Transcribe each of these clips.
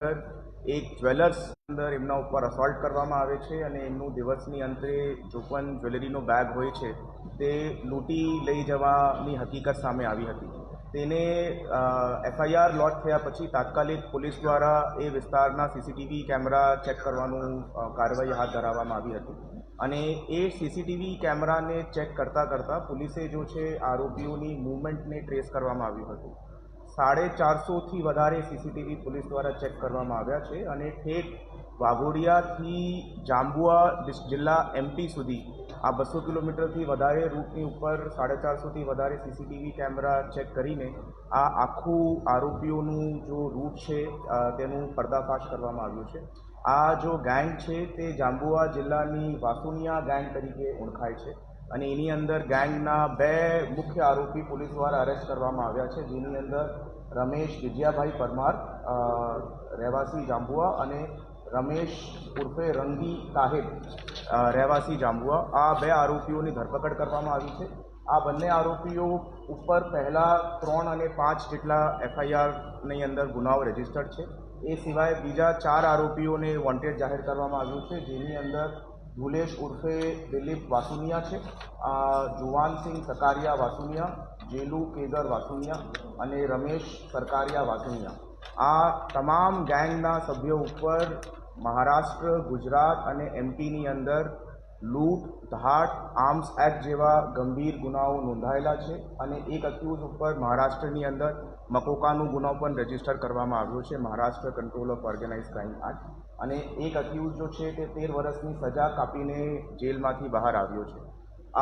એક જ્વેલર્સ અંદર એમના ઉપર અસોલ્ટ કરવામાં આવે છે અને એમનું દિવસની અંતે જો પણ જ્વેલરીનો બેગ હોય છે તે લૂંટી લઈ જવાની હકીકત સામે આવી હતી. તેને એફઆઈઆર લોન્ચ થયા પછી તાત્કાલિક પોલીસ દ્વારા એ વિસ્તારના સીસીટીવી કેમેરા ચેક કરવાનું કાર્યવાહી હાથ ધરવામાં આવી હતી અને એ સીસીટીવી કેમેરાને ચેક કરતાં પોલીસે જો છે આરોપીઓની મૂવમેન્ટને ટ્રેસ કરવામાં આવ્યું હતું. 450થી વધારે સીસીટીવી પોલીસ દ્વારા ચેક કરવામાં આવ્યા છે અને ઠેઠ વાઘોડિયાથી જાંબુઆ જિલ્લા એમપી સુધી આ 200 કિલોમીટરથી વધારે રૂટની ઉપર 450થી વધારે સીસીટીવી કેમેરા ચેક કરીને આ આખું આરોપીઓનું જો રૂટ છે તેનું પર્દાફાશ કરવામાં આવ્યું છે. આ જો ગેંગ છે તે જાંબુઆ જિલ્લાની વાસુનિયા ગેંગ તરીકે ઓળખાય છે અને એની અંદર ગેંગના 2 મુખ્ય આરોપી પોલીસ દ્વારા અરેસ્ટ કરવામાં આવ્યા છે, જેની અંદર રમેશ વિજયાભાઈ પરમાર રહેવાસી જાંબુઆ અને રમેશ ઉર્ફે રંગી સાહેબ રહેવાસી જાંબુઆ. આ 2 આરોપીઓની ધરપકડ કરવામાં આવી છે. આ બંને આરોપીઓ ઉપર પહેલાં 3 અને 5 જેટલા એફઆઈઆરની અંદર ગુનાઓ રજીસ્ટર્ડ છે. એ સિવાય બીજા 4 આરોપીઓને વોન્ટેડ જાહેર કરવામાં આવ્યું છે, જેની અંદર ભુલેશ ઉર્ફે દિલીપ વાસુનિયા છે, જુવાનસિંહ સકારિયા વાસુનિયા, જેલુ કેગર વાસુનિયા અને રમેશ સરકારિયા વાસુનિયા. આ તમામ ગેંગના સભ્યો ઉપર મહારાષ્ટ્ર, ગુજરાત અને એમપીની અંદર લૂંટ, ધાડ, આર્મ્સ એક્ટ જેવા ગંભીર ગુનાઓ નોંધાયેલા છે અને એક અક્યુઝ ઉપર મહારાષ્ટ્રની અંદર મકોકાનો ગુનો પણ રજીસ્ટર કરવામાં આવ્યો છે, Maharashtra control of organise crime act. અને એક અક્યુઝ જો છે તે 13 વર્ષની સજા કાપીને જેલમાંથી બહાર આવ્યો છે.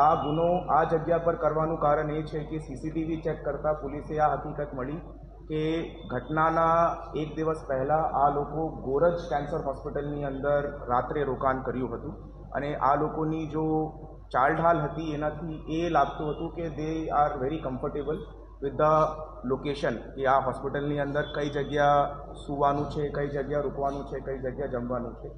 આ ગુનો આ જગ્યા પર કરવાનું કારણ એ છે કે સીસીટીવી ચેક કરતાં પોલીસે આ હકીકત મળી કે ઘટનાના 1 દિવસ પહેલાં આ લોકો ગોરજ કેન્સર હોસ્પિટલની અંદર રાત્રે રોકાણ કર્યું હતું અને આ લોકોની જો ચાલઢાલ હતી એનાથી એ લાગતું હતું કે they are very comfortable with the location, કે આ હોસ્પિટલની અંદર કઈ જગ્યા સૂવાનું છે, કઈ જગ્યા રૂકવાનું છે, કઈ જગ્યા જમવાનું છે.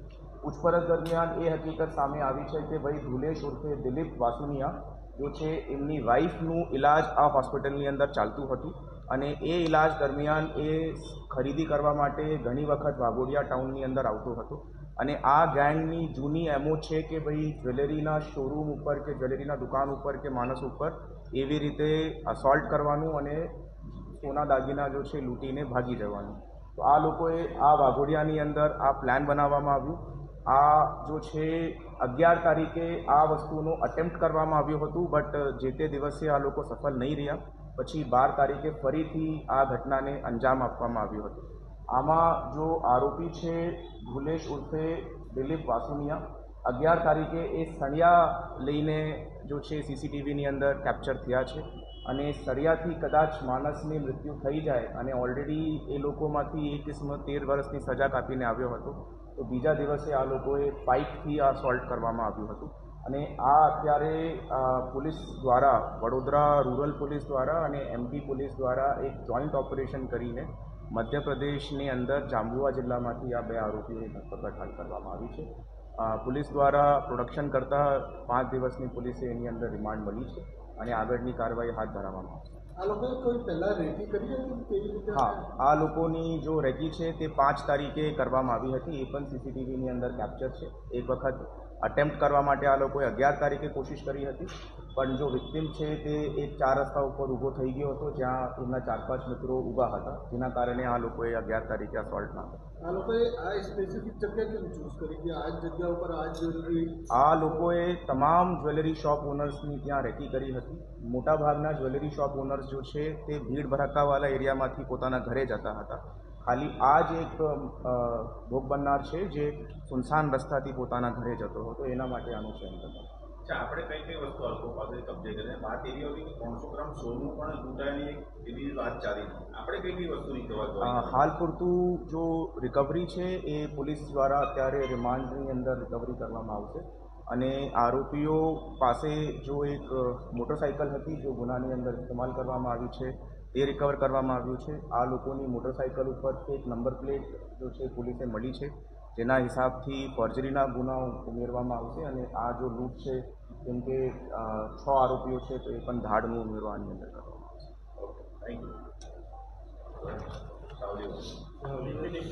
પૂછપરછ દરમિયાન એ હકીકત સામે આવી છે કે ભાઈ ભુલેશ ઉર્ફે દિલીપ વાસુનિયા જો છે એમની વાઈફનું ઇલાજ આ હોસ્પિટલની અંદર ચાલતું હતું અને એ ઇલાજ દરમિયાન એ ખરીદી કરવા માટે ઘણી વખત વાઘોડિયા ટાઉનની અંદર આવતો હતો અને આ ગેંગની જૂની એમો છે કે ભાઈ જ્વેલરીના શોરૂમ ઉપર કે જ્વેલરીના દુકાન ઉપર કે માણસ ઉપર એવી રીતે અસોલ્ટ કરવાનું અને સોના દાગીના જો છે લૂંટીને ભાગી જવાનું. તો આ લોકોએ આ વાઘોડિયાની અંદર આ પ્લાન બનાવવામાં આવ્યું. આ જો છે 11 તારીખે આ વસ્તુનો અટેમ્પ્ટ કરવામાં આવ્યું હતું, બટ જે તે દિવસે આ લોકો સફળ નહીં રહ્યા. પછી 12 તારીખે ફરીથી આ ઘટનાને અંજામ આપવામાં આવ્યું હતું. આમાં જો આરોપી છે ભુલેશ ઉર્ફે દિલીપ વાસુનિયા, 11 તારીખે એ સળિયા લઈને જો છે સીસીટીવીની અંદર કેપ્ચર થયા છે અને સળિયાથી કદાચ માણસની મૃત્યુ થઈ જાય અને ઓલરેડી એ લોકોમાંથી એક કિસ્મ 13 વર્ષની સજા કાપીને આવ્યો હતો, તો બીજા દિવસે આ લોકોએ પાઇપથી આ અસોલ્ટ કરવામાં આવ્યું હતું અને આ અત્યારે પોલીસ દ્વારા, વડોદરા રૂરલ પોલીસ દ્વારા અને એમપી પોલીસ દ્વારા એક જોઈન્ટ ઓપરેશન કરીને મધ્યપ્રદેશની અંદર જાંબુઆ જિલ્લામાંથી આ 2 આરોપીઓની ધરપકડ હાલ કરવામાં આવી છે. પોલીસ દ્વારા પ્રોડક્શન કરતાં 5 દિવસની પોલીસે એની અંદર રિમાન્ડ મળી છે અને આગળની કાર્યવાહી હાથ ધરવામાં આવશે. આ લોકોએ કોઈ પહેલાં રેકી કરી હતી કેવી રીતે? હા, આ લોકોની જો રેકી છે તે 5 તારીખે કરવામાં આવી હતી, એ પણ સીસીટીવીની અંદર કેપ્ચર છે. એક વખત અટેમ્પ્ટ કરવા માટે આ લોકોએ 11 તારીખે કોશિશ કરી હતી, પણ જો વિક્ટિમ છે તે એક 4 રસ્તા ઉપર ઊભો થઈ ગયો હતો જ્યાં એમના 4-5 મિત્રો ઊભા હતા, જેના કારણે આ લોકોએ 11 તારીખે અસોલ્ટ ના કર્યો. આ લોકોએ આ સ્પેસિફિક જગ્યા કેમ ચૂઝ કરી કે આ જગ્યા ઉપર આ જ્વેલરી? આ લોકોએ તમામ જ્વેલરી શોપ ઓનર્સની ત્યાં રેકી કરી હતી. મોટાભાગના જ્વેલરી શોપ ઓનર્સ જો છે તે ભીડ ભડકાવાળા એરિયામાંથી પોતાના ઘરે જતા હતા. ખાલી આ જ એક ભોગ બનનાર છે જે સુનસાન રસ્તાથી પોતાના ઘરે જતો હતો, એના માટે આનું ચયન કર્યું. આપણે કઈ કઈ વસ્તુ આ લોકો પાસે કબજે કરીને વાત એવી હતી કે 300 ગ્રામ સોનું પણ લૂંટાયની એવી વાત ચાલી હતી. આપણે કઈ કઈ વસ્તુની કહેવાય? હાલ પૂરતું જો રિકવરી છે એ પોલીસ દ્વારા અત્યારે રિમાન્ડની અંદર રિકવરી કરવામાં આવશે અને આરોપીઓ પાસે જો એક મોટરસાઇકલ હતી જો ગુનાની અંદર ઇસ્તેમાલ કરવામાં આવી છે તે રિકવર કરવામાં આવ્યું છે. આ લોકોની મોટરસાઇકલ ઉપર એક નંબર પ્લેટ જો છે પોલીસે મળી છે, જેના હિસાબથી ફોર્જરીના ગુનાઓ ઉમેરવામાં આવશે અને આ જો લૂંટ છે કેમ કે 6 આરોપીઓ છે તો એ પણ ધાડનું ઉમેરવાની અંદર કરવામાં આવશે. Thank you. સાવલી